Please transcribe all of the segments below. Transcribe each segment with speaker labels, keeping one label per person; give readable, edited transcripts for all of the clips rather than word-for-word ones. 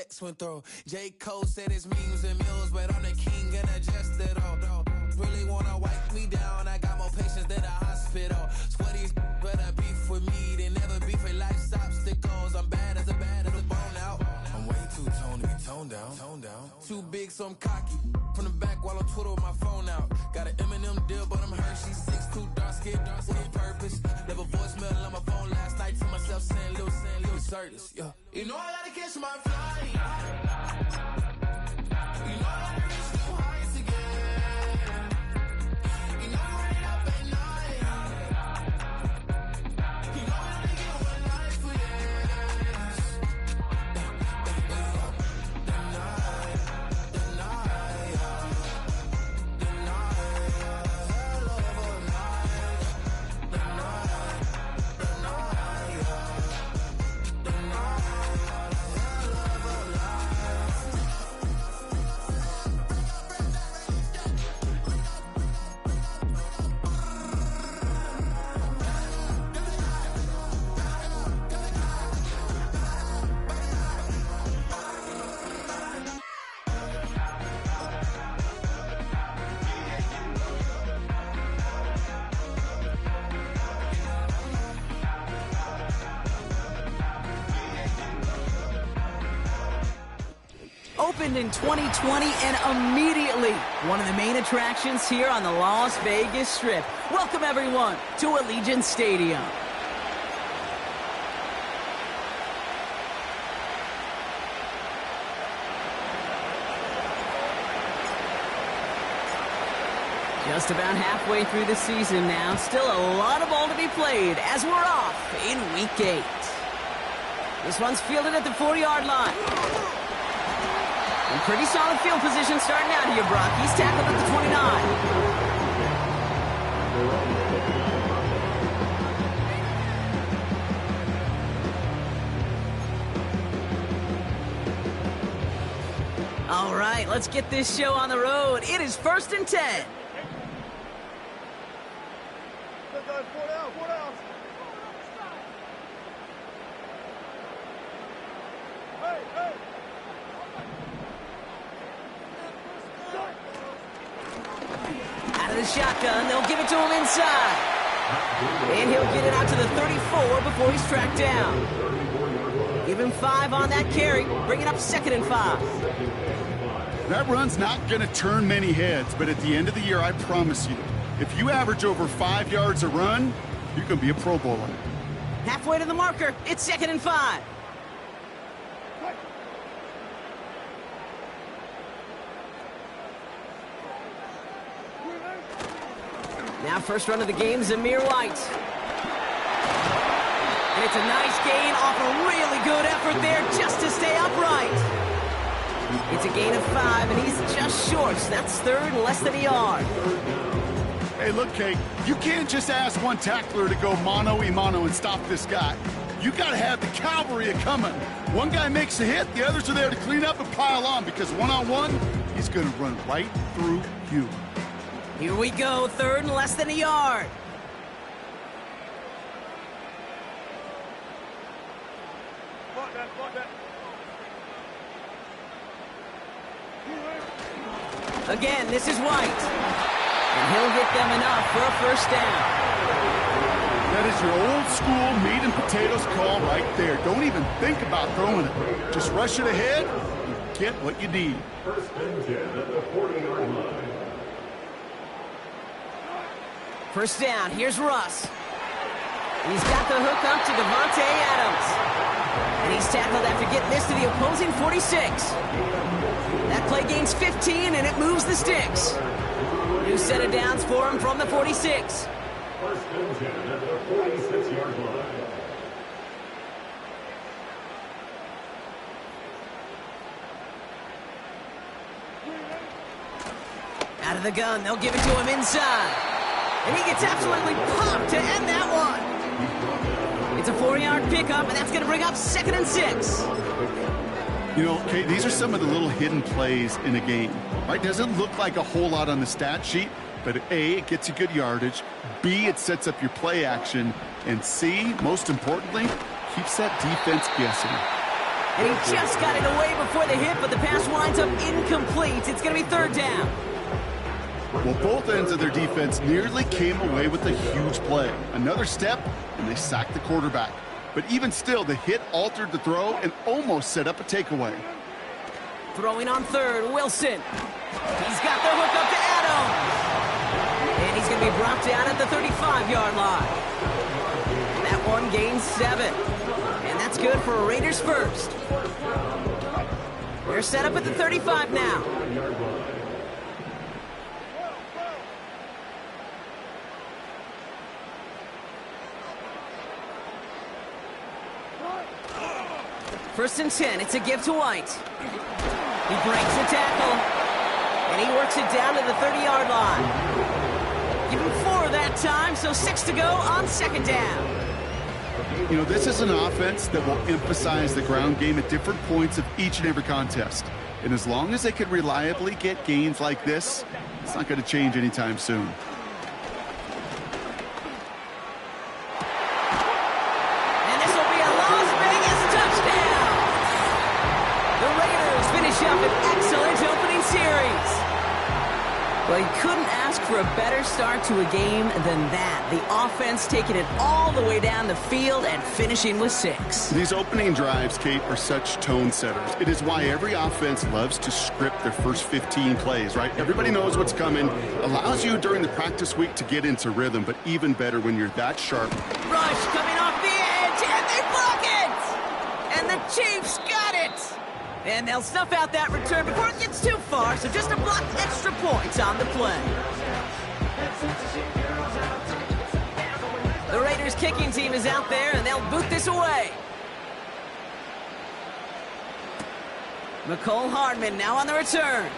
Speaker 1: X went through. J. Cole said it's memes and mules, but I'm the king and I just it all. Really wanna wipe me down, I got more patience than a hospital. Swear these better beef with me, they never beef with life's obstacles. I'm bad as a bone out. I'm way too toned to be toned down. Too big, so I'm cocky. From the back while I'm Twitter with my phone out. Got an Eminem deal, but I'm Hershey 6'2", dark skin, with purpose. Never voicemail on my phone last night to myself saying Lil Certus, yeah. You know I gotta catch my flight. You know I gotta reach new heights again. You know I'm running up at night. You know I only get one life for this.
Speaker 2: Opened in 2020 and immediately one of the main attractions here on the Las Vegas Strip. Welcome everyone to Allegiant Stadium. Just about halfway through the season now. Still a lot of ball to be played as we're off in Week 8. This one's fielded at the 40-yard line. In pretty solid field position starting out here, Brock. He's tackled at the 29. All right, let's get this show on the road. It is 1st and 10. Shotgun, they'll give it to him inside. And he'll get it out to the 34 before he's tracked down. Give him 5 on that carry, bring it up 2nd and 5.
Speaker 3: That run's not going to turn many heads, but at the end of the year, I promise you, if you average over 5 yards a run, you can be a Pro Bowler.
Speaker 2: Halfway to the marker, it's 2nd and 5. Now first run of the game, Zamir White. And it's a nice gain off a really good effort there just to stay upright. It's a gain of 5, and he's just short. So that's 3rd and less than a yard.
Speaker 3: Hey, look, Kate, you can't just ask one tackler to go mano-a-mano and stop this guy. You got to have the cavalry coming. One guy makes a hit, the others are there to clean up and pile on, because one-on-one, he's going to run right through you.
Speaker 2: Here we go, 3rd and less than a yard. Again, this is White. And he'll get them enough for a 1st down.
Speaker 3: That is your old school meat and potatoes call right there. Don't even think about throwing it. Just rush it ahead and get what you need.
Speaker 4: 1st and 10 at the 40-yard line.
Speaker 2: 1st down, here's Russ. He's got the hook up to Devontae Adams. And he's tackled after getting this to the opposing 46. That play gains 15, and it moves the sticks. New set of downs for him from the 46.
Speaker 4: 1st and 10 at the 46-yard line.
Speaker 2: Out of the gun, they'll give it to him inside. And he gets absolutely popped to end that one. It's a 4-yard pickup, and that's going to bring up 2nd and 6.
Speaker 3: You know, okay, these are some of the little hidden plays in a game. Right? Doesn't look like a whole lot on the stat sheet, but A, it gets you good yardage. B, it sets up your play action. And C, most importantly, keeps that defense guessing.
Speaker 2: And he just got it away before the hit, but the pass winds up incomplete. It's going to be third down.
Speaker 3: Well, both ends of their defense nearly came away with a huge play. Another step, and they sacked the quarterback. But even still, the hit altered the throw and almost set up a takeaway.
Speaker 2: Throwing on third, Wilson. He's got the hook up to Adams. And he's going to be brought down at the 35-yard line. That one gains 7. And that's good for a Raiders first. They're set up at the 35 now. First and 10, it's a give to White. He breaks the tackle, and he works it down to the 30-yard line. Give him 4 that time, so 6 to go on second down.
Speaker 3: You know, this is an offense that will emphasize the ground game at different points of each and every contest. And as long as they can reliably get gains like this, it's not going to change anytime soon.
Speaker 2: Up an excellent opening series. Well, you couldn't ask for a better start to a game than that. The offense taking it all the way down the field and finishing with 6.
Speaker 3: These opening drives, Kate, are such tone setters. It is why every offense loves to script their first 15 plays, right? Everybody knows what's coming. Allows you during the practice week to get into rhythm, but even better when you're that sharp.
Speaker 2: Rush coming off the edge, and they block it! And the Chiefs got it! And they'll snuff out that return before it gets too far, so just a block extra points on the play. The Raiders kicking team is out there, and they'll boot this away. Mecole Hardman now on the return.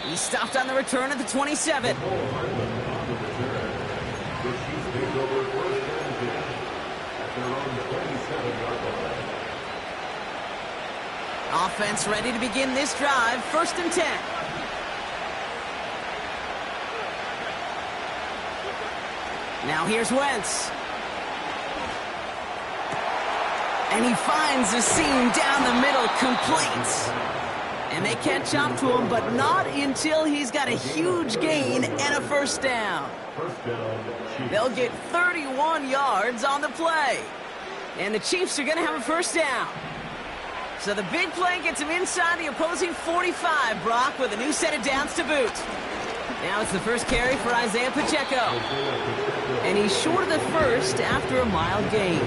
Speaker 2: He stopped on the return at the 27. Offense ready to begin this drive. First and 10. Now here's Wentz. And he finds the seam down the middle, complete. And they catch up to him, but not until he's got a huge gain and a first down. They'll get 31 yards on the play. And the Chiefs are going to have a first down. So the big play gets him inside the opposing 45, Brock, with a new set of downs to boot. Now it's the first carry for Isaiah Pacheco. And he's short of the first after a mild gain.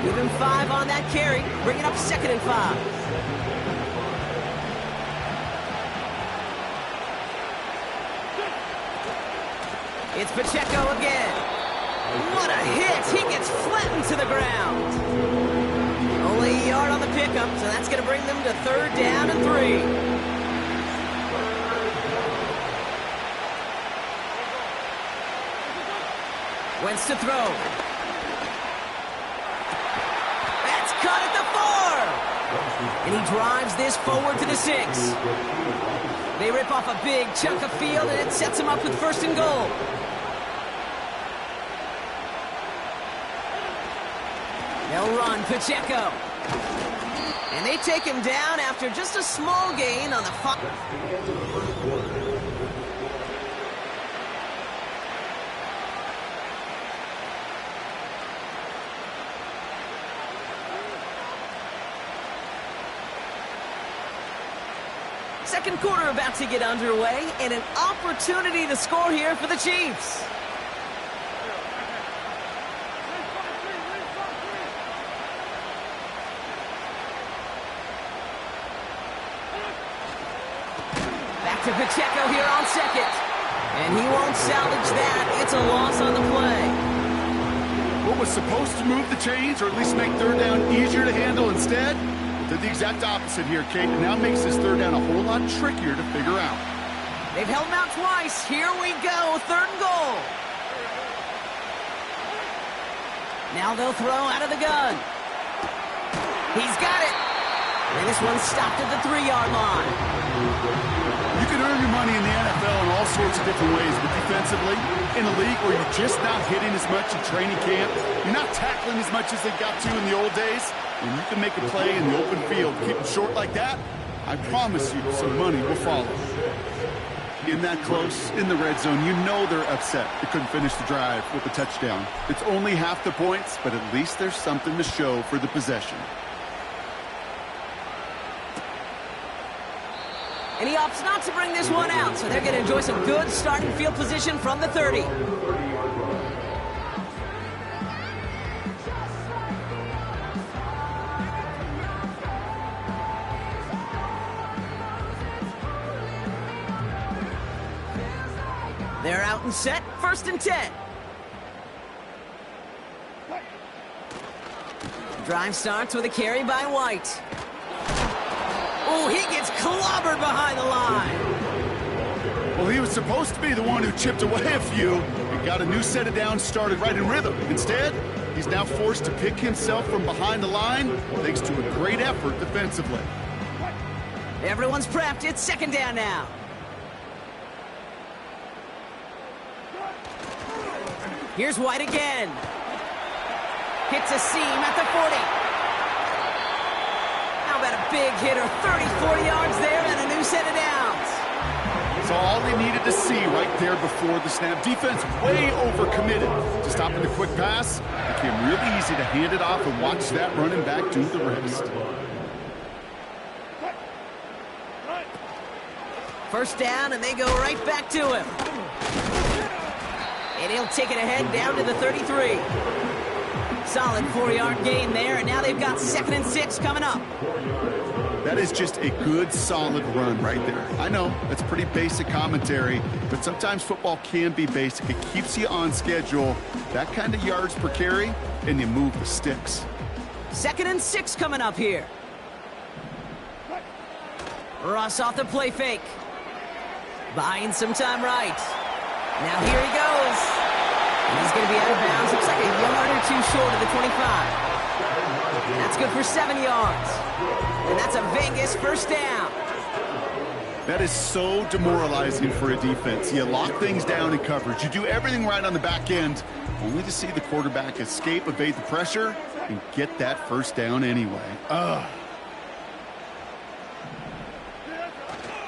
Speaker 2: Give him 5 on that carry, bring it up 2nd and 5. It's Pacheco again. What a hit! He gets flattened to the ground. Only a yard on the pickup, so that's going to bring them to 3rd down and 3. Wentz to throw. That's caught at the 4. And he drives this forward to the 6. They rip off a big chunk of field, and it sets him up with 1st and goal. They'll run Pacheco. And they take him down after just a small gain on the 5. Second quarter about to get underway, and an opportunity to score here for the Chiefs. To Pacheco here on 2nd. And he won't salvage that. It's a loss on the play.
Speaker 3: What was supposed to move the chains, or at least make 3rd down easier to handle instead, did the exact opposite here, Kate. And now makes this 3rd down a whole lot trickier to figure out.
Speaker 2: They've held him out twice. Here we go. 3rd and goal. Now they'll throw out of the gun. He's got it. And this one's stopped at the 3-yard line.
Speaker 3: You can earn your money in the NFL in all sorts of different ways, but defensively, in a league where you're just not hitting as much in training camp, you're not tackling as much as they got to in the old days, and you can make a play in the open field, keep them short like that, I promise you some money will follow. In that close, in the red zone, you know they're upset they couldn't finish the drive with a touchdown. It's only half the points, but at least there's something to show for the possession.
Speaker 2: And he opts not to bring this one out, so they're going to enjoy some good starting field position from the 30. They're out and set, 1st and 10. Drive starts with a carry by White. Oh, he gets clobbered behind the line.
Speaker 3: Well, he was supposed to be the one who chipped away a few and got a new set of downs started right in rhythm. Instead, he's now forced to pick himself from behind the line thanks to a great effort defensively.
Speaker 2: Everyone's prepped. It's 2nd down now. Here's White again. Hits a seam at the 40. How about a big hitter? 30-40 yards there and a new set of downs.
Speaker 3: So all they needed to see right there before the snap. Defense way overcommitted to stopping the quick pass. It became really easy to hand it off and watch that running back do the rest.
Speaker 2: 1st down, and they go right back to him. And he'll take it ahead down to the 33. Solid 4-yard gain there, and now they've got 2nd and 6 coming up.
Speaker 3: That is just a good, solid run right there. I know, that's pretty basic commentary, but sometimes football can be basic. It keeps you on schedule, that kind of yards per carry, and you move the sticks.
Speaker 2: 2nd and 6 coming up here. Russ off the play fake. Buying some time right. Now here he goes. And he's going to be out of bounds. Looks like a yard or 2 short of the 25. That's good for 7 yards. And that's a Vegas 1st down.
Speaker 3: That is so demoralizing for a defense. You lock things down in coverage. You do everything right on the back end, only to see the quarterback escape, evade the pressure, and get that 1st down anyway. Ugh.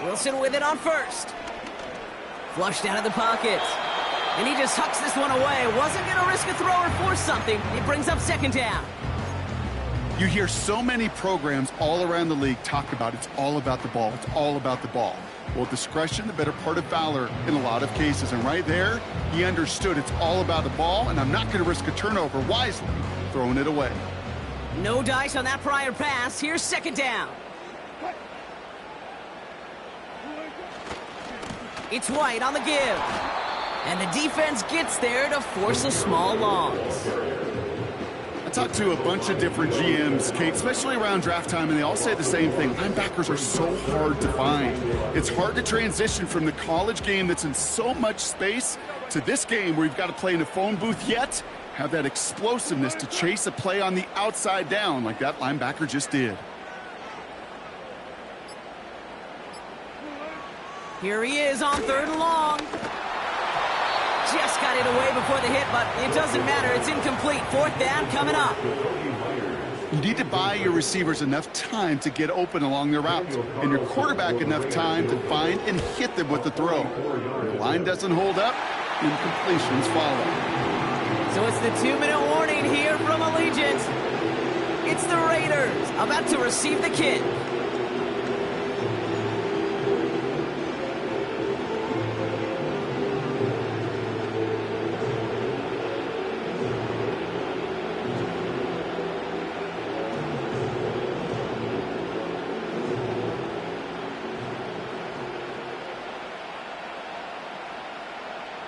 Speaker 2: Wilson with it on 1st. Flushed out of the pocket. And he just hucks this one away. Wasn't going to risk a throw or force something. It brings up 2nd down.
Speaker 3: You hear so many programs all around the league talk about it's all about the ball. It's all about the ball. Well, discretion, the better part of valor in a lot of cases. And right there, he understood it's all about the ball, and I'm not going to risk a turnover wisely, throwing it away.
Speaker 2: No dice on that prior pass. Here's 2nd down. It's White on the give. And the defense gets there to force a small loss.
Speaker 3: I talked to a bunch of different GMs, Kate, especially around draft time, and they all say the same thing. Linebackers are so hard to find. It's hard to transition from the college game that's in so much space to this game where you've got to play in a phone booth, yet have that explosiveness to chase a play on the outside down like that linebacker just did.
Speaker 2: Here he is on 3rd and long. Just got it away before the hit, but it doesn't matter. It's incomplete. 4th down coming up.
Speaker 3: You need to buy your receivers enough time to get open along their route, and your quarterback enough time to find and hit them with the throw. If the line doesn't hold up, incompletions follow.
Speaker 2: So it's the 2-minute warning here from Allegiant. It's the Raiders about to receive the kick.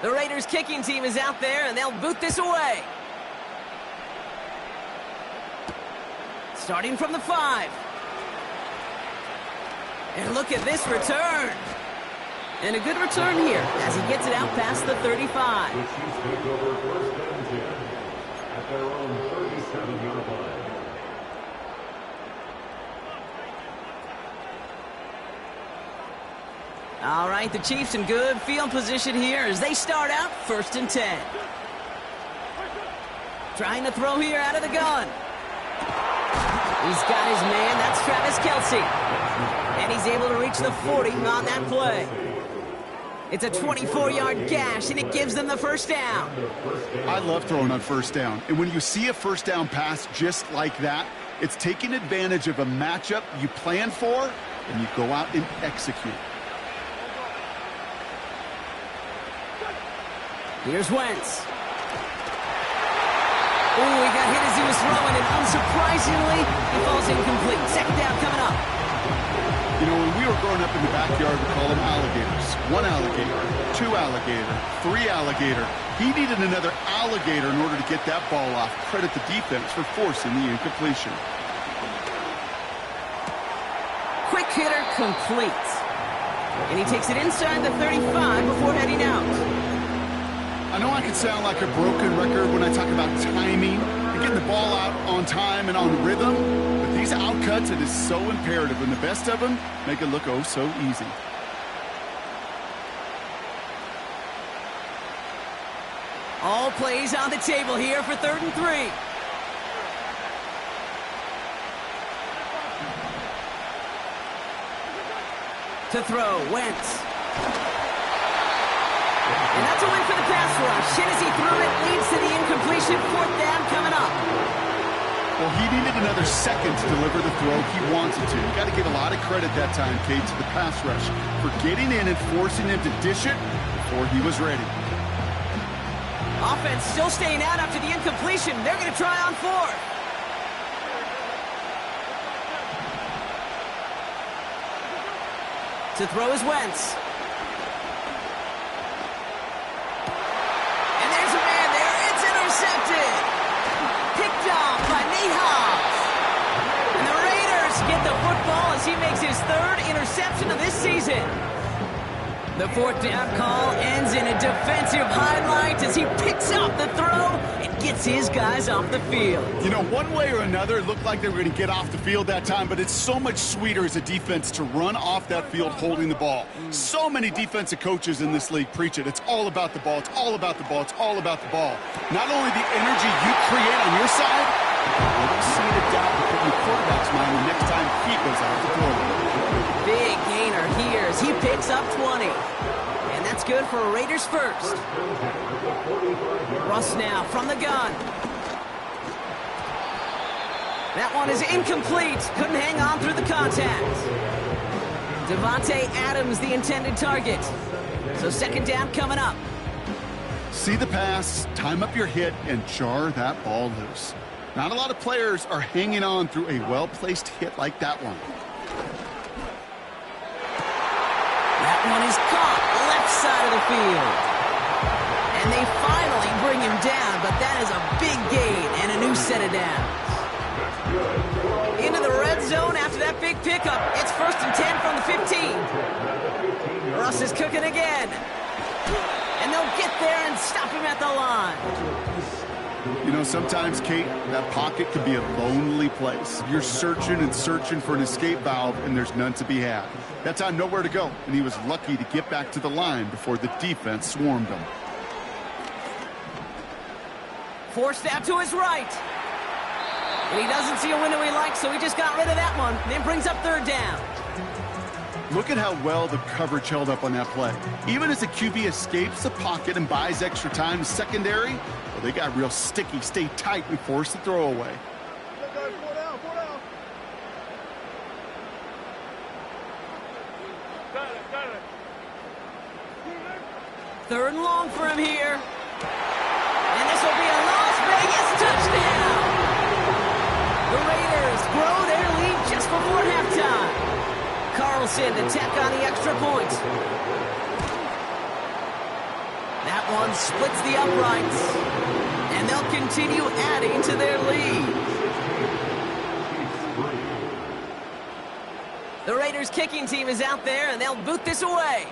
Speaker 2: The Raiders kicking team is out there, and they'll boot this away. Starting from the 5. And look at this return. And a good return here as he gets it out past the 35.
Speaker 4: The Chiefs take over 1st and 10 at their own 37-yard line.
Speaker 2: All right, the Chiefs in good field position here as they start out 1st and 10. Trying to throw here out of the gun. He's got his man. That's Travis Kelce. And he's able to reach the 40 on that play. It's a 24-yard gash, and it gives them the first down.
Speaker 3: I love throwing on first down. And when you see a first down pass just like that, it's taking advantage of a matchup you plan for, and you go out and execute.
Speaker 2: Here's Wentz. Ooh, he got hit as he was throwing, and unsurprisingly, he falls incomplete. Second down coming up.
Speaker 3: You know, when we were growing up in the backyard, we call them alligators. 1 alligator, 2 alligator, 3 alligator. He needed another alligator in order to get that ball off. Credit the defense for forcing the incompletion.
Speaker 2: Quick hitter complete. And he takes it inside the 35 before heading out.
Speaker 3: I know I can sound like a broken record when I talk about timing and getting the ball out on time and on rhythm, but these outcuts, it is so imperative, and the best of them make it look oh so easy.
Speaker 2: All plays on the table here for 3rd and 3. To throw, Wentz. And that's a win for the pass rush. And as he threw it, leads to the incompletion. 4th down coming up.
Speaker 3: Well, he needed another second to deliver the throw he wanted to. You got to give a lot of credit that time, Kate, to the pass rush for getting in and forcing him to dish it before he was ready.
Speaker 2: Offense still staying out after the incompletion. They're going to try on 4th. To throw is Wentz. And there's a man there. It's intercepted. Picked off by Nate Hobbs. And the Raiders get the football as he makes his 3rd interception of this season. The 4th down call ends in a defensive highlight as he picks up the throw and gets his guys off the field.
Speaker 3: You know, one way or another, it looked like they were going to get off the field that time, but it's so much sweeter as a defense to run off that field holding the ball. So many defensive coaches in this league preach it. It's all about the ball. It's all about the ball. It's all about the ball. Not only the energy you create on your side, but you'll see it down in the quarterback's mind the next time he goes out to throw it.
Speaker 2: Big gainer here as he picks up 20. And that's good for a Raiders first. Russ now from the gun. That one is incomplete. Couldn't hang on through the contact. Davante Adams, the intended target. So 2nd down coming up.
Speaker 3: See the pass, time up your hit, and jar that ball loose. Not a lot of players are hanging on through a well-placed hit like that one.
Speaker 2: That one is caught left side of the field. And they finally bring him down, but that is a big gain and a new set of downs. Into the red zone after that big pickup. It's 1st and 10 from the 15. Russ is cooking again. And they'll get there and stop him at the line.
Speaker 3: You know, sometimes, Kate, that pocket can be a lonely place. You're searching and searching for an escape valve, and there's none to be had. That time, nowhere to go, and he was lucky to get back to the line before the defense swarmed him.
Speaker 2: Forced out to his right. And he doesn't see a window he likes, so he just got rid of that one. And it brings up 3rd down.
Speaker 3: Look at how well the coverage held up on that play. Even as the QB escapes the pocket and buys extra time, secondary, well, they got real sticky, stay tight, and force the throw away.
Speaker 2: Third and long for him here. And this will be a Las Vegas touchdown. The Raiders grow their lead just before halftime. Carlson to tack on the extra point. That one splits the uprights. And they'll continue adding to their lead. The Raiders kicking team is out there, and they'll boot this away.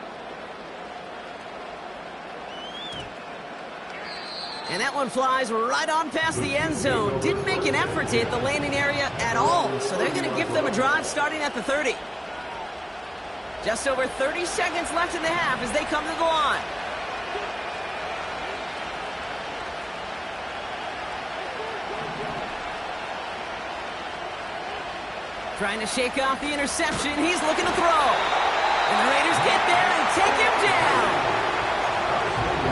Speaker 2: And that one flies right on past the end zone. Didn't make an effort to hit the landing area at all. So they're going to give them a drive starting at the 30. Just over 30 seconds left in the half as they come to the line. Trying to shake off the interception. He's looking to throw. And the Raiders get there and take him down.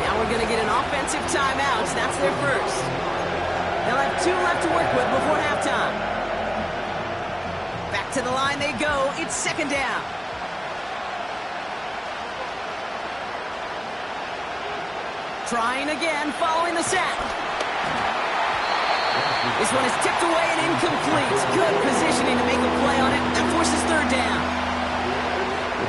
Speaker 2: Now we're going to get an offensive timeout. That's their first. They'll have 2 left to work with before halftime. Back to the line they go. It's second down. Trying again, following the sack. This one is tipped away and incomplete. Good positioning to make a play on it. That forces third down.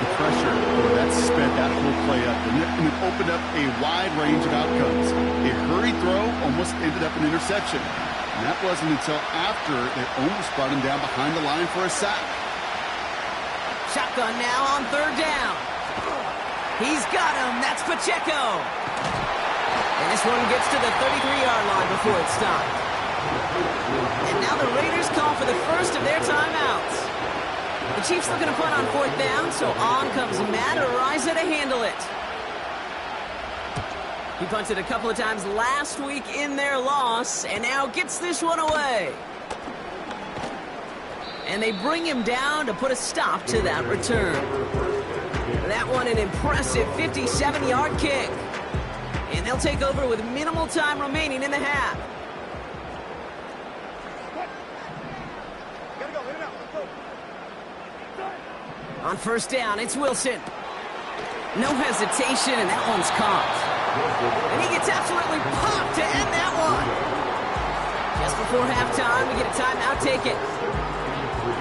Speaker 3: The pressure, that sped that whole play up, and it opened up a wide range of outcomes. A hurried throw almost ended up an interception. And that wasn't until after they almost brought him down behind the line for a sack.
Speaker 2: Shotgun now on third down. He's got him. That's Pacheco. And this one gets to the 33-yard line before it's stopped. And now the Raiders call for the first of their timeouts. The Chiefs looking to punt on fourth down, so on comes Matt Araiza to handle it. He punted a couple of times last week in their loss, and now gets this one away. And they bring him down to put a stop to that return. That one an impressive 57-yard kick. And they'll take over with minimal time remaining in the half. On first down, it's Wilson. No hesitation, and that one's caught. And he gets absolutely popped to end that one. Just before halftime, we get a timeout taken.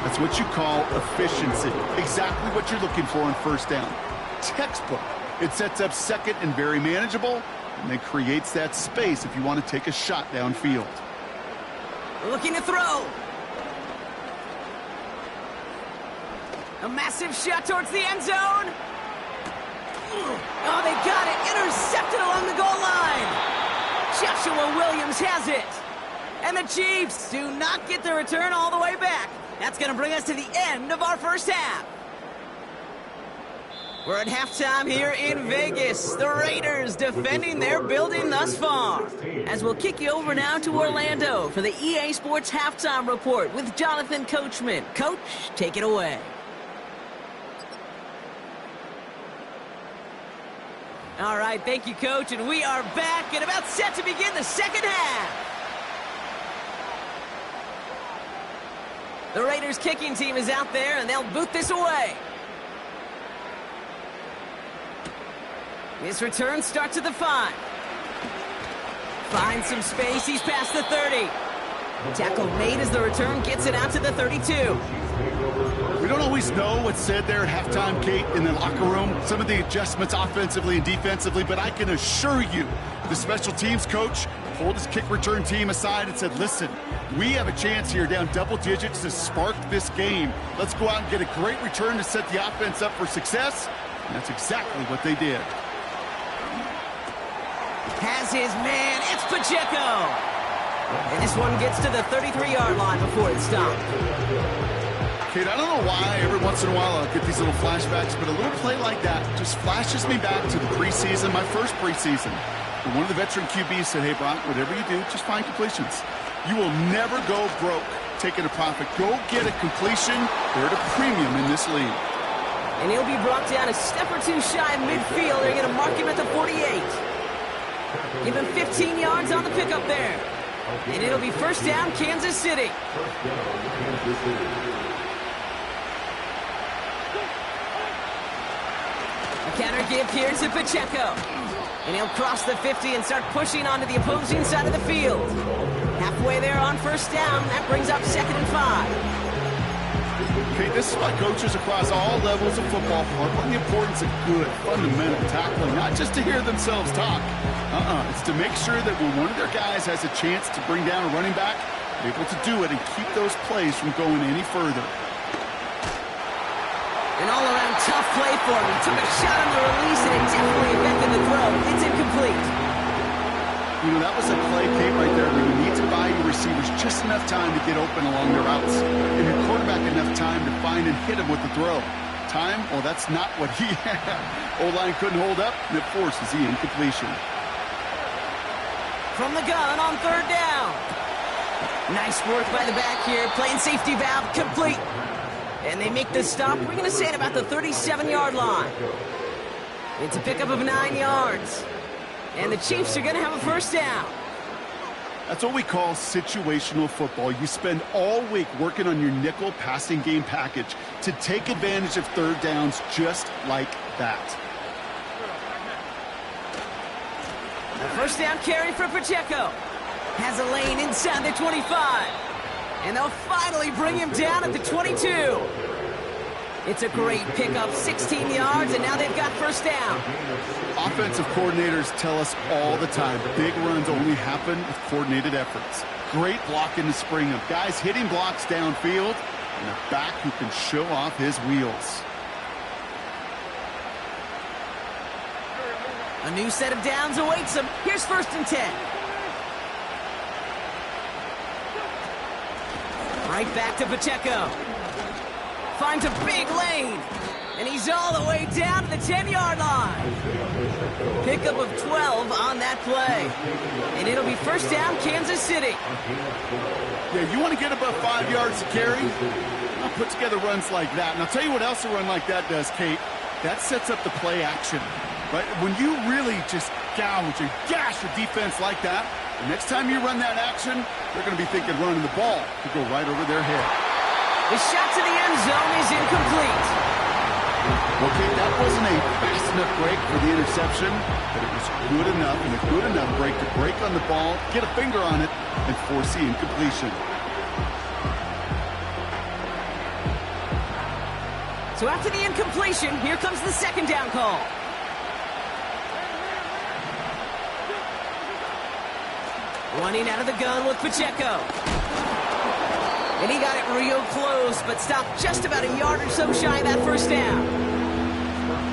Speaker 3: That's what you call efficiency. Exactly what you're looking for on first down. Textbook. It sets up second and very manageable, and then creates that space if you want to take a shot downfield.
Speaker 2: Looking to throw. A massive shot towards the end zone. Oh, they got it. Intercepted along the goal line. Joshua Williams has it. And the Chiefs do not get the return all the way back. That's going to bring us to the end of our first half. We're at halftime here in Vegas. The Raiders defending their building thus far. As we'll kick you over now to Orlando for the EA Sports Halftime Report with Jonathan Coachman. Coach, take it away. All right, thank you, Coach, and we are back and about set to begin the second half. The Raiders kicking team is out there, and they'll boot this away. His return starts at the 5. Finds some space. He's past the 30. Tackle made as the return gets it out to the 32.
Speaker 3: We don't always know what's said there at halftime, Kate, in the locker room. Some of the adjustments offensively and defensively, but I can assure you the special teams coach pulled his kick return team aside and said, listen, we have a chance here down double digits to spark this game. Let's go out and get a great return to set the offense up for success. And that's exactly what they did.
Speaker 2: Has his man. It's Pacheco. And this one gets to the 33-yard line before it's stopped.
Speaker 3: Kate, I don't know why every once in a while I'll get these little flashbacks, but a little play like that just flashes me back to the preseason, my first preseason. And one of the veteran QBs said, hey, Brock, whatever you do, just find completions. You will never go broke taking a profit. Go get a completion. They're at a premium in this league.
Speaker 2: And he'll be brought down a step or two shy of midfield. They're going to mark him at the 48. Give him 15 yards on the pickup there. And it'll be first down, Kansas City. A counter give here to Pacheco. And he'll cross the 50 and start pushing onto the opposing side of the field. Halfway there on first down. That brings up 2nd and 5.
Speaker 3: Okay, this is why coaches across all levels of football harp on the importance of good, fundamental tackling, not just to hear themselves talk. It's to make sure that when one of their guys has a chance to bring down a running back, they're able to do it and keep those plays from going any further.
Speaker 2: An all-around tough play for him. He took a shot on the release, and it definitely affected the throw. It's incomplete.
Speaker 3: You know, that was a play, Kate, right there, where you need to buy your receivers just enough time to get open along their routes, and your quarterback enough time to find and hit him with the throw. time, well, that's not what he had. O-line couldn't hold up, and it forces the incompletion.
Speaker 2: From the gun on third down. Nice work by the back here, playing safety valve complete. And they make the stop, we're going to say at about the 37-yard line. It's a pickup of 9 yards. And the Chiefs are going to have a first down.
Speaker 3: That's what we call situational football. You spend all week working on your nickel passing game package to take advantage of third downs just like that.
Speaker 2: A first down carry for Pacheco. Has a lane inside the 25. And they'll finally bring him down at the 22. It's a great pickup, 16 yards, and now they've got first down.
Speaker 3: Offensive coordinators tell us all the time, big runs only happen with coordinated efforts. Great block in the spring of guys hitting blocks downfield, and a back who can show off his wheels.
Speaker 2: A new set of downs awaits them. Here's 1st and 10. Right back to Pacheco. Finds a big lane. And he's all the way down to the 10-yard line. Pickup of 12 on that play. And it'll be first down, Kansas City.
Speaker 3: Yeah, you want to get above 5 yards to carry? I'll put together runs like that. And I'll tell you what else a run like that does, Kate. That sets up the play action. Right? When you really just gouge and gash your defense like that, the next time you run that action, they're going to be thinking running the ball to go right over their head.
Speaker 2: The shot to the end zone is incomplete.
Speaker 3: Okay, that wasn't a fast enough break for the interception, but it was good enough and a good enough break to break on the ball, get a finger on it, and force the incompletion.
Speaker 2: So after the incompletion, here comes the second down call. Running out of the gun with Pacheco. And he got it real close, but stopped just about a yard or so shy of that first down.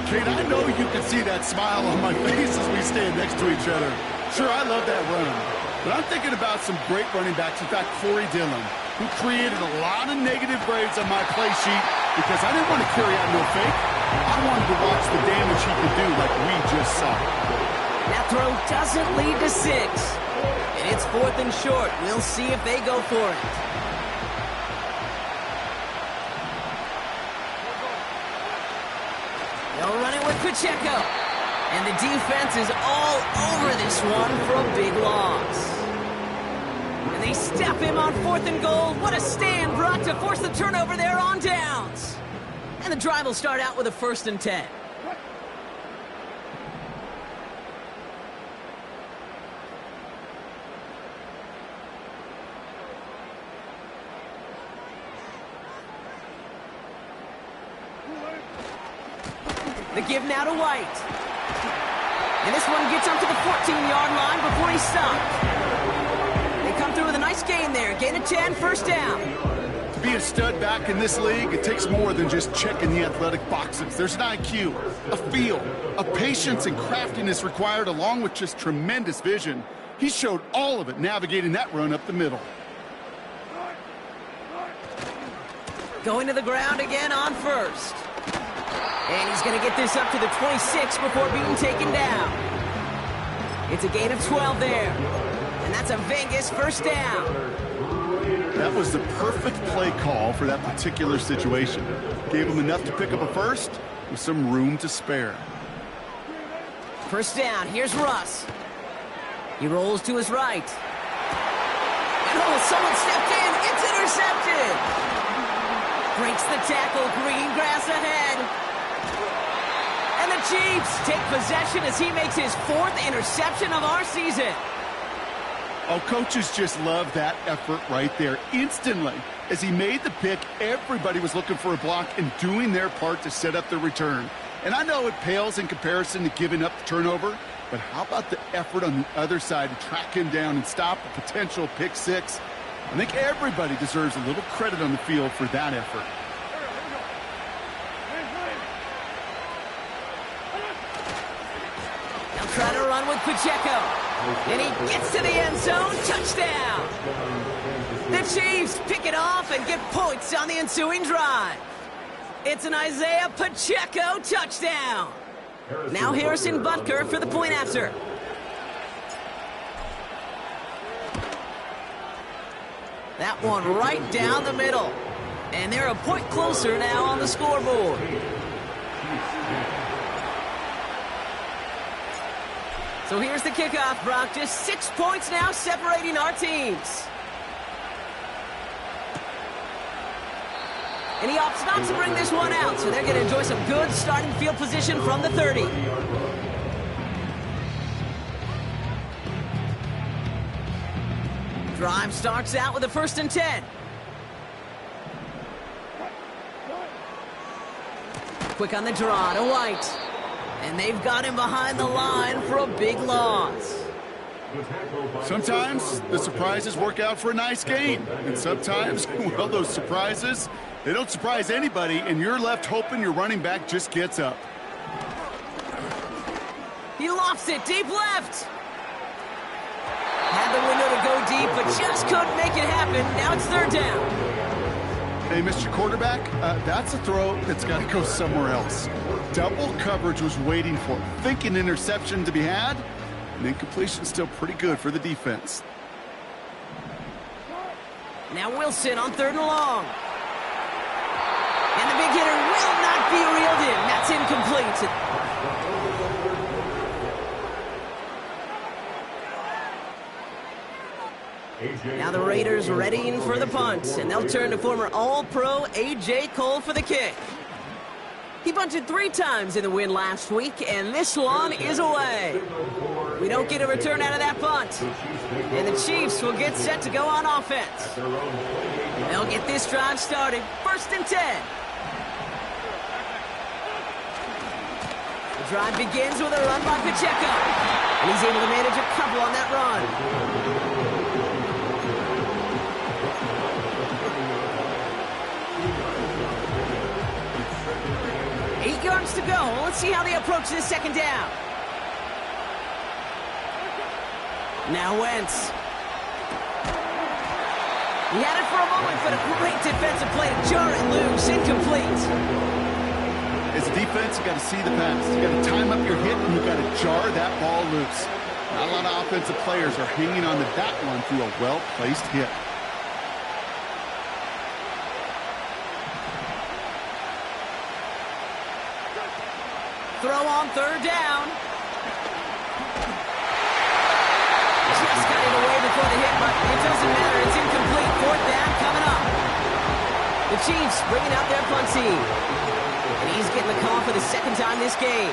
Speaker 3: Kate, I know you can see that smile on my face as we stand next to each other. Sure, I love that run. But I'm thinking about some great running backs. In fact, Corey Dillon, who created a lot of negative grades on my play sheet because I didn't want to carry out no fake. I wanted to watch the damage he could do like we just saw.
Speaker 2: That throw doesn't lead to 6. And it's 4th and short. We'll see if they go for it. They'll run it with Pacheco. And the defense is all over this one for a big loss. And they step him on 4th and goal. What a stand brought to force the turnover there on downs. And the drive will start out with a 1st and 10. The give now to White. And this one gets up to the 14-yard line before he's stopped. They come through with a nice gain there. Gain of 10, first down.
Speaker 3: To be a stud back in this league, it takes more than just checking the athletic boxes. There's an IQ, a feel, a patience and craftiness required along with just tremendous vision. He showed all of it navigating that run up the middle.
Speaker 2: Going to the ground again on first. And he's going to get this up to the 26 before being taken down. It's a gain of 12 there. And that's a Vegas first down.
Speaker 3: That was the perfect play call for that particular situation. Gave him enough to pick up a first with some room to spare.
Speaker 2: First down, here's Russ. He rolls to his right. And oh, someone stepped in. It's intercepted. Breaks the tackle, green grass ahead. And the Chiefs take possession as he makes his 4th interception of our season.
Speaker 3: Oh, coaches just love that effort right there. Instantly, as he made the pick, everybody was looking for a block and doing their part to set up the return. And I know it pales in comparison to giving up the turnover, but how about the effort on the other side to track him down and stop a potential pick 6? I think everybody deserves a little credit on the field for that effort.
Speaker 2: They'll try to run with Pacheco. And he gets to the end zone. Touchdown. The Chiefs pick it off and get points on the ensuing drive. It's an Isaiah Pacheco touchdown. Now Harrison Butker for the point after. That one right down the middle. And they're a point closer now on the scoreboard. So here's the kickoff, Brock. Just 6 points now separating our teams. And he opts not to bring this one out, so they're going to enjoy some good starting field position from the 30. Drive starts out with a 1st and 10. Quick on the draw to White. And they've got him behind the line for a big loss.
Speaker 3: Sometimes the surprises work out for a nice gain. And sometimes, well, those surprises, they don't surprise anybody, and you're left hoping your running back just gets up.
Speaker 2: He lofts it deep left. Had the window to go deep, but just couldn't make it happen. Now it's 3rd down.
Speaker 3: Hey, Mr. Quarterback, that's a throw that's got to go somewhere else. Double coverage was waiting for it. Thinking interception to be had, and incompletion still pretty good for the defense.
Speaker 2: Now Wilson on 3rd and long. And the big hitter will not be reeled in. That's incomplete. Now the Raiders readying for the punt, and they'll turn to former All-Pro A.J. Cole for the kick. He bunted 3 times in the win last week, and this one is away. We don't get a return out of that punt. And the Chiefs will get set to go on offense. They'll get this drive started. 1st and 10. The drive begins with a run by Pacheco. And he's able to manage a couple on that run. 8 yards to go. Let's see how they approach this 2nd down. Now Wentz. He had it for a moment, but a great defensive play to jar it loose. Incomplete.
Speaker 3: As a defense, you got to see the pass. You got to time up your hit, and you got to jar that ball loose. Not a lot of offensive players are hanging on to that one through a well-placed hit.
Speaker 2: Throw on 3rd down. Just got it away before the hit, but it doesn't matter. It's incomplete. 4th down coming up. The Chiefs bringing out their punt team. And he's getting the call for the 2nd time this game.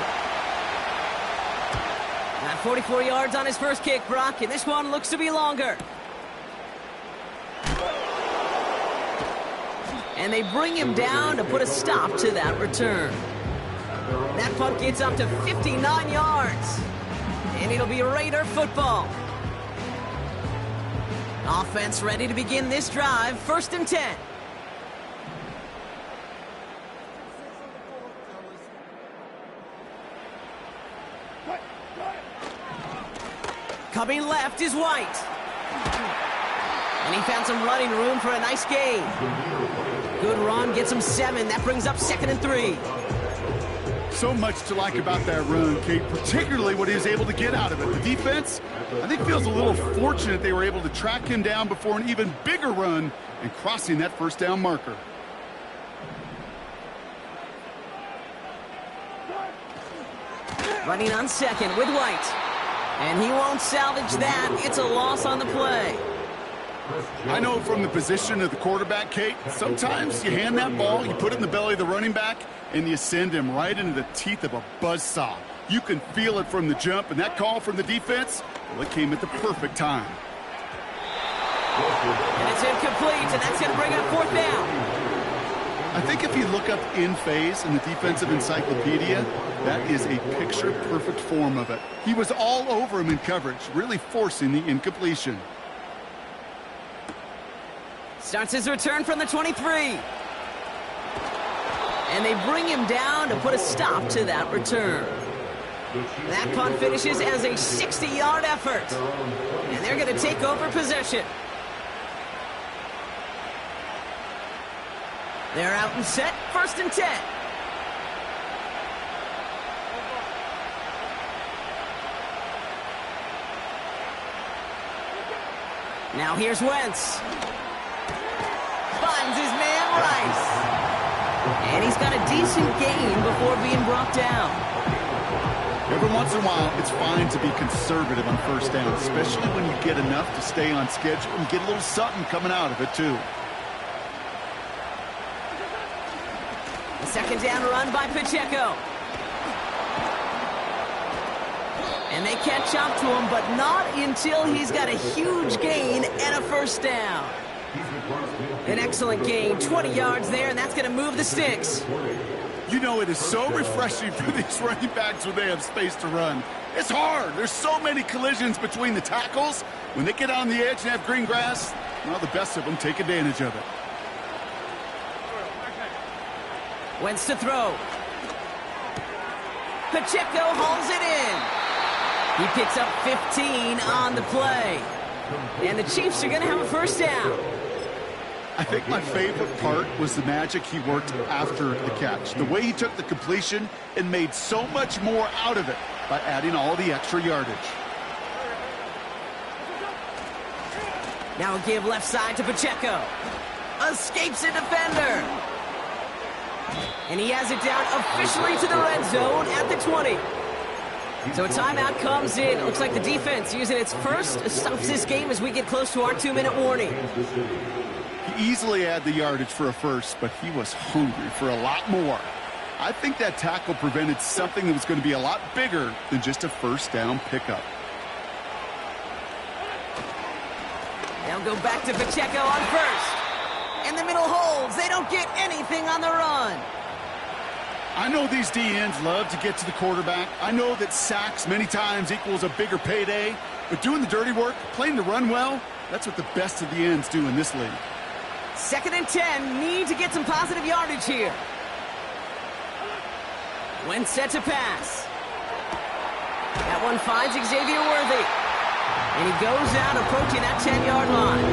Speaker 2: Got 44 yards on his first kick, Brock, and this one looks to be longer. And they bring him down to put a stop to that return. That punt gets up to 59 yards. And it'll be Raider football. Offense ready to begin this drive. 1st and 10. Coming left is White. And he found some running room for a nice gain. Good run, gets him 7. That brings up 2nd and 3.
Speaker 3: So much to like about that run, Kate, particularly what he was able to get out of it. The defense, I think, feels a little fortunate they were able to track him down before an even bigger run and crossing that 1st down marker.
Speaker 2: Running on 2nd with White. And he won't salvage that. It's a loss on the play.
Speaker 3: I know from the position of the quarterback, Kate, sometimes you hand that ball, you put it in the belly of the running back, and you send him right into the teeth of a buzzsaw. You can feel it from the jump, and that call from the defense, well, it came at the perfect time.
Speaker 2: And it's incomplete, and that's going to bring up 4th down.
Speaker 3: I think if you look up in phase in the defensive encyclopedia, that is a picture-perfect form of it. He was all over him in coverage, really forcing the incompletion.
Speaker 2: Starts his return from the 23. And they bring him down to put a stop to that return. That punt finishes as a 60-yard effort. And they're going to take over possession. They're out and set, 1st and 10. Now here's Wentz. Finds his man Rice. And he's got a decent gain before being brought down.
Speaker 3: Every once in a while, it's fine to be conservative on 1st down, especially when you get enough to stay on schedule and get a little something coming out of it, too.
Speaker 2: A 2nd down run by Pacheco. And they catch up to him, but not until he's got a huge gain and a 1st down. An excellent gain, 20 yards there, and that's going to move the sticks.
Speaker 3: You know, it is so refreshing for these running backs when they have space to run. It's hard. There's so many collisions between the tackles. When they get on the edge and have green grass, well, the best of them take advantage of it.
Speaker 2: Wentz to throw. Pacheco hauls it in. He picks up 15 on the play. And the Chiefs are going to have a 1st down.
Speaker 3: I think my favorite part was the magic he worked after the catch. The way he took the completion and made so much more out of it by adding all the extra yardage.
Speaker 2: Now a give left side to Pacheco. Escapes a defender. And he has it down officially to the red zone at the 20. So a timeout comes in. Looks like the defense using its first stops this game as we get close to our 2-minute warning.
Speaker 3: He easily had the yardage for a 1st, but he was hungry for a lot more. I think that tackle prevented something that was going to be a lot bigger than just a 1st down pickup.
Speaker 2: They'll go back to Pacheco on 1st. And the middle holds. They don't get anything on the run.
Speaker 3: I know these DNs love to get to the quarterback. I know that sacks many times equals a bigger payday. But doing the dirty work, playing to run well, that's what the best of the ends do in this league.
Speaker 2: 2nd and 10. Need to get some positive yardage here. Wentz set to pass. That one finds Xavier Worthy. And he goes out approaching that 10-yard line.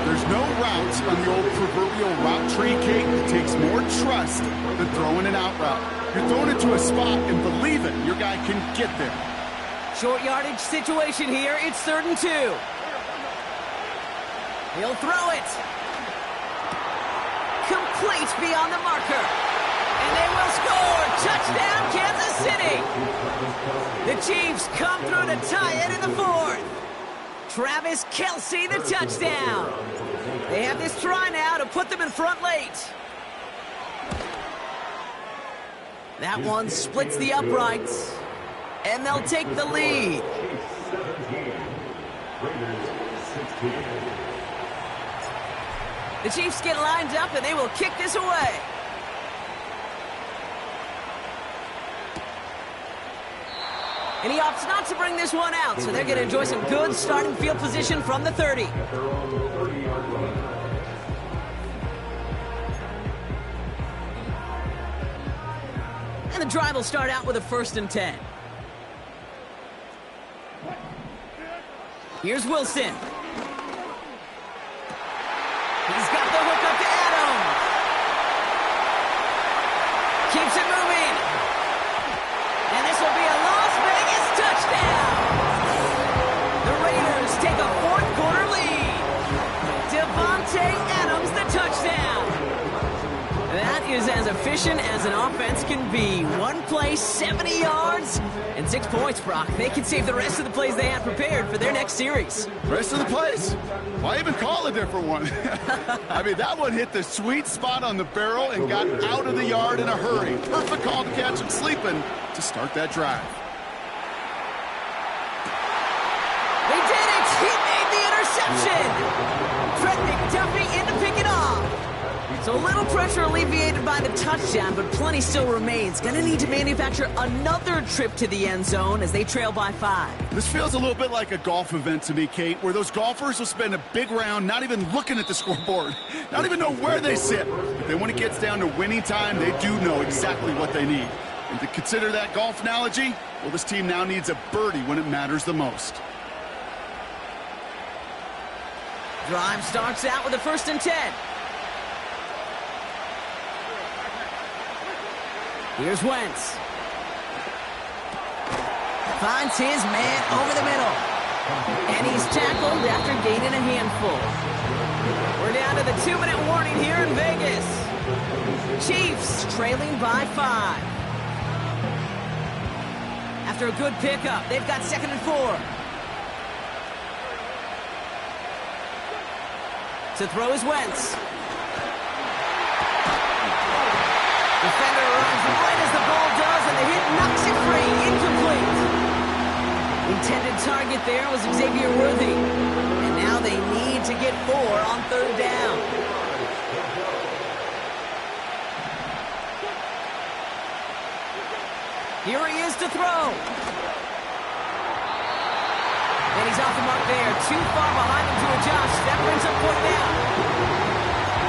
Speaker 3: There's no route on the old proverbial route tree, Kate, that takes more trust than throwing an out route. You're throwing it to a spot and believe it, your guy can get there.
Speaker 2: Short yardage situation here. It's 3rd and 2. He'll throw it. Complete beyond the marker. And they will score. Touchdown, Kansas City. The Chiefs come through to tie it in the 4th. Travis Kelce, the touchdown. They have this try now to put them in front late. That one splits the uprights. And they'll take the lead. The Chiefs get lined up and they will kick this away. And he opts not to bring this one out, so they're going to enjoy some good starting field position from the 30. And the drive will start out with a 1st and 10. Here's Wilson. He's got the hook up to Adams. Keeps it moving. And this will be a Las Vegas touchdown. The Raiders take a 4th quarter lead. Davante Adams, the touchdown. That is as efficient as an offense can be. One play, 70 yards, and 6 points, Brock. They can save the rest of the plays they had prepared for their next series.
Speaker 3: Rest of the plays? Why even call a different one? I mean, that one hit the sweet spot on the barrel and got out of the yard in a hurry. Perfect call to catch him sleeping to start that drive.
Speaker 2: They did it! He made the interception! Trent McDuffie in to pick it off. So a little pressure alleviated by the touchdown, but plenty still remains. Gonna need to manufacture another trip to the end zone as they trail by 5.
Speaker 3: This feels a little bit like a golf event to me, Kate, where those golfers will spend a big round not even looking at the scoreboard, not even know where they sit. But then when it gets down to winning time, they do know exactly what they need. And to consider that golf analogy, well, this team now needs a birdie when it matters the most.
Speaker 2: Drive starts out with a 1st and 10. Here's Wentz. Finds his man over the middle. And he's tackled after gaining a handful. We're down to the 2-minute warning here in Vegas. Chiefs trailing by 5. After a good pickup, they've got 2nd and 4. To throw is Wentz. Defender runs right as the ball does, and the hit knocks it free. Incomplete. Intended target there was Xavier Worthy. And now they need to get 4 on 3rd down. Here he is to throw. And he's off the mark there. Too far behind him to adjust. That brings up 4th down.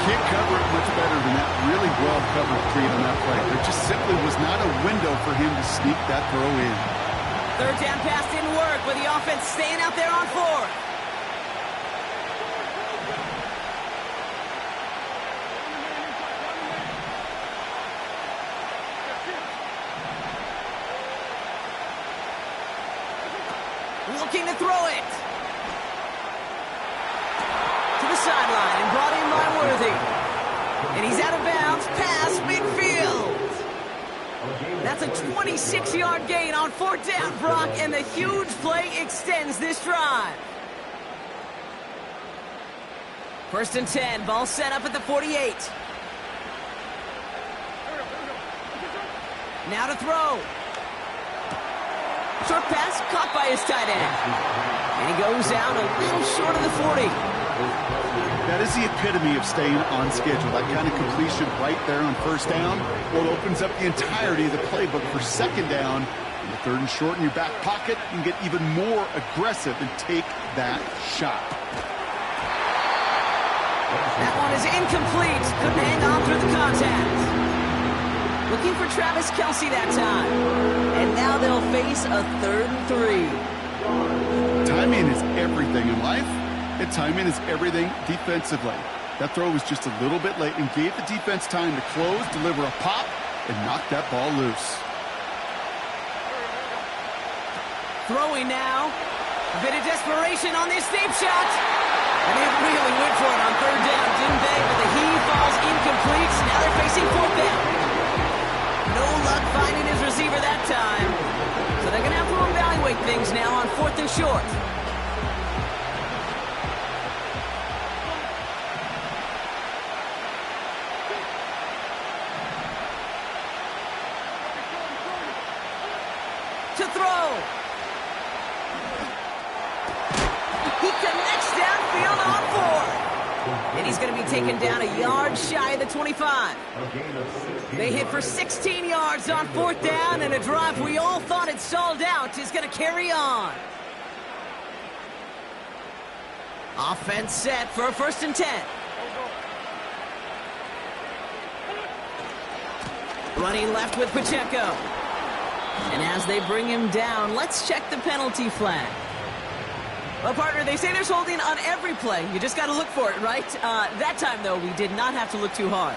Speaker 3: Can't cover it much better than that really well-covered three on that play. There just simply was not a window for him to sneak that throw in.
Speaker 2: 3rd down pass didn't work, but the offense staying out there on 4th. Looking to throw it. To the sideline and brought in by Worthy. And he's out of bounds past midfield. That's a 26-yard gain on 4th down, Brock, and the huge play extends this drive. 1st and 10, ball set up at the 48. Now to throw. Short pass caught by his tight end. And he goes down a little short of the 40.
Speaker 3: That is the epitome of staying on schedule. That kind of completion right there on 1st down. Well, it opens up the entirety of the playbook for 2nd down. In the 3rd and short in your back pocket, you can get even more aggressive and take that shot.
Speaker 2: That one is incomplete. Couldn't hang on through the contact. Looking for Travis Kelce that time. And now they'll face a 3rd and 3.
Speaker 3: Timing is everything in life, and timing is everything defensively. That throw was just a little bit late and gave the defense time to close, deliver a pop, and knock that ball loose.
Speaker 2: Throwing now. A bit of desperation on this deep shot. And they really went for it on 3rd down, didn't they? But the heave falls incomplete. Now they're facing 4th down. No luck finding his receiver that time. So they're going to have to evaluate things now on 4th and short. To throw. He connects downfield on 4. And he's going to be taken down a yard shy of the 25. They hit for 16 yards on 4th down, and a drive we all thought had stalled out is going to carry on. Offense set for a 1st and 10. Running left with Pacheco. And as they bring him down, let's check the penalty flag. Well, partner, they say there's holding on every play. You just got to look for it, right? That time, though, we did not have to look too hard.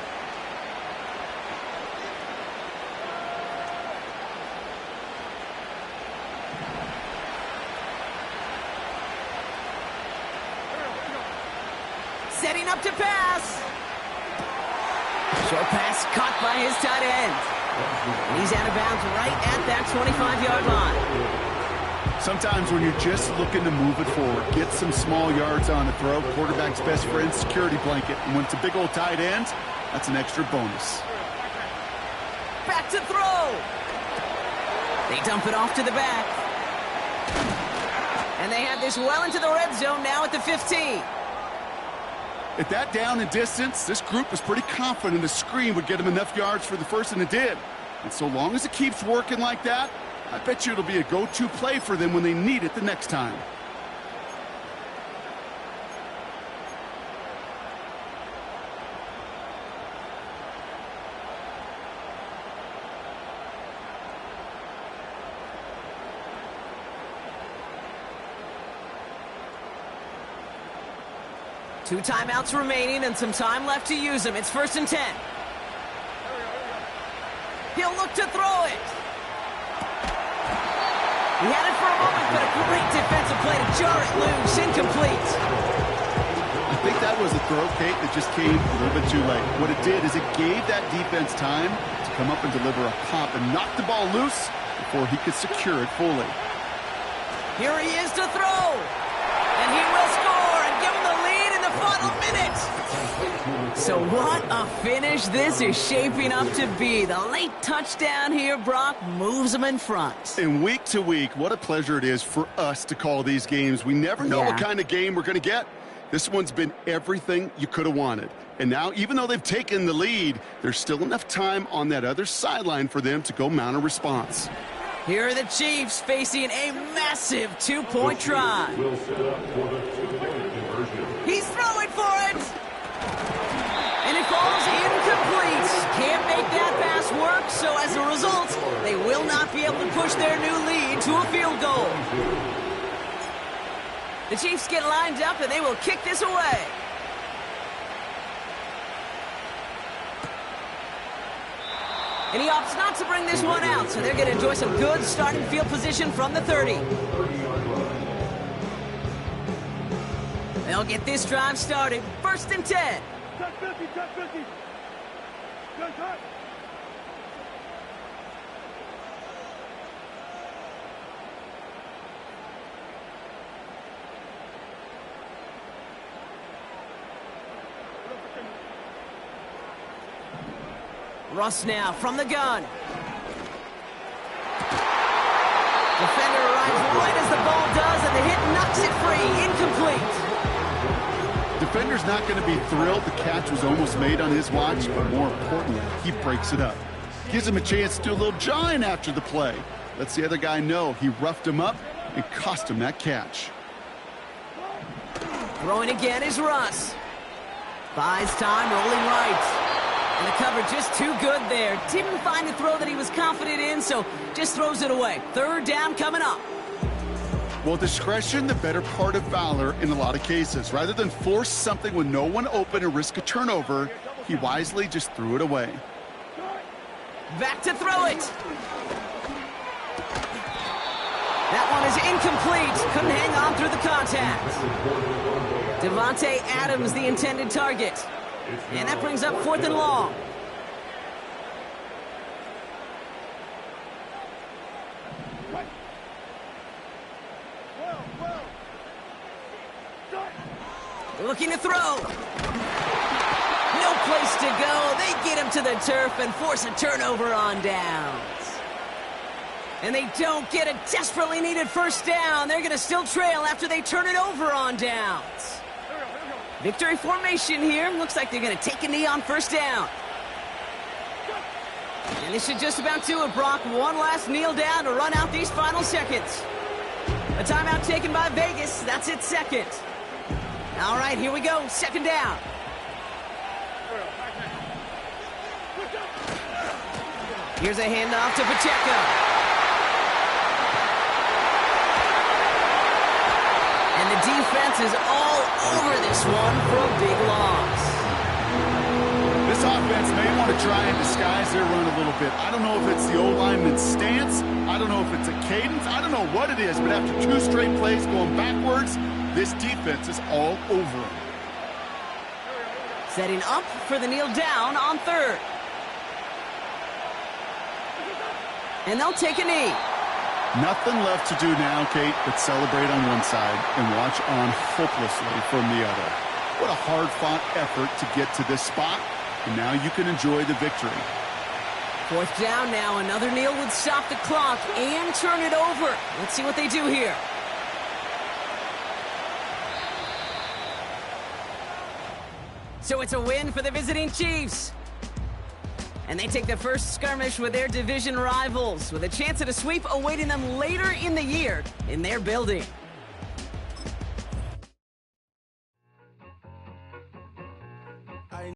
Speaker 2: Setting up to pass. Short pass caught by his tight end. And he's out of bounds right at that 25-yard line.
Speaker 3: Sometimes when you're just looking to move it forward, get some small yards on the throw, quarterback's best friend, security blanket. And when it's a big old tight end, that's an extra bonus.
Speaker 2: Back to throw. They dump it off to the back. And they have this well into the red zone now at the 15.
Speaker 3: At that down and distance, this group was pretty confident the screen would get them enough yards for the first, and it did. And so long as it keeps working like that, I bet you it'll be a go-to play for them when they need it the next time.
Speaker 2: Two timeouts remaining and some time left to use them. It's 1st and 10. He'll look to throw it. He had it for a moment, but a great defensive play to jar it loose. Incomplete.
Speaker 3: I think that was a throw, Kate, that just came a little bit too late. What it did is it gave that defense time to come up and deliver a pop and knock the ball loose before he could secure it fully.
Speaker 2: Here he is to throw. And he will score and give him the lead in the final minute. So what a finish this is shaping up to be. The late touchdown here, Brock, moves them in front.
Speaker 3: And week to week, what a pleasure it is for us to call these games. We never know what kind of game we're going to get. This one's been everything you could have wanted. And now, even though they've taken the lead, there's still enough time on that other sideline for them to go mount a response.
Speaker 2: Here are the Chiefs facing a massive two-point try.
Speaker 4: Will set up for the two-point conversion.
Speaker 2: He's throwing for it! And it falls incomplete. Can't make that pass work, so as a result, they will not be able to push their new lead to a field goal. The Chiefs get lined up, and they will kick this away. And he opts not to bring this one out, so they're going to enjoy some good starting field position from the 30. They'll get this drive started. 1st and 10.
Speaker 5: Touch 50, touch 50. Good touch.
Speaker 2: Russ now from the gun. Defender arrives right as the ball does, and the hit knocks it free. Incomplete.
Speaker 3: Defender's not going to be thrilled the catch was almost made on his watch, but more importantly, he breaks it up. Gives him a chance to do a little jawing after the play. Lets the other guy know he roughed him up and cost him that catch.
Speaker 2: Throwing again is Russ. Buys time, rolling right. And the cover just too good there. Didn't find a throw that he was confident in, so just throws it away. 3rd down coming up.
Speaker 3: Well, discretion, the better part of valor in a lot of cases. Rather than force something with no one open and risk a turnover, he wisely just threw it away.
Speaker 2: Back to throw it. That one is incomplete. Couldn't hang on through the contact. Davante Adams, the intended target. And that brings up 4th and long. Looking to throw. No place to go. They get him to the turf and force a turnover on downs. And they don't get a desperately needed 1st down. They're going to still trail after they turn it over on downs. Victory formation here. Looks like they're going to take a knee on 1st down. And this should just about do it, Brock. One last kneel down to run out these final seconds. A timeout taken by Vegas. That's its 2nd. All right, here we go. 2nd down. Here's a handoff to Pacheco. And the defense is all over this one for a big loss.
Speaker 3: This offense may want to try and disguise their run a little bit. I don't know if it's the O-lineman's stance. I don't know if it's a cadence. I don't know what it is, but after 2 straight plays going backwards, this defense is all over them.
Speaker 2: Setting up for the kneel down on 3rd. And they'll take a knee.
Speaker 3: Nothing left to do now, Kate, but celebrate on one side and watch on hopelessly from the other. What a hard-fought effort to get to this spot, and now you can enjoy the victory.
Speaker 2: 4th down now. Another kneel would stop the clock and turn it over. Let's see what they do here. So it's a win for the visiting Chiefs. And they take the first skirmish with their division rivals, with a chance at a sweep awaiting them later in the year in their building.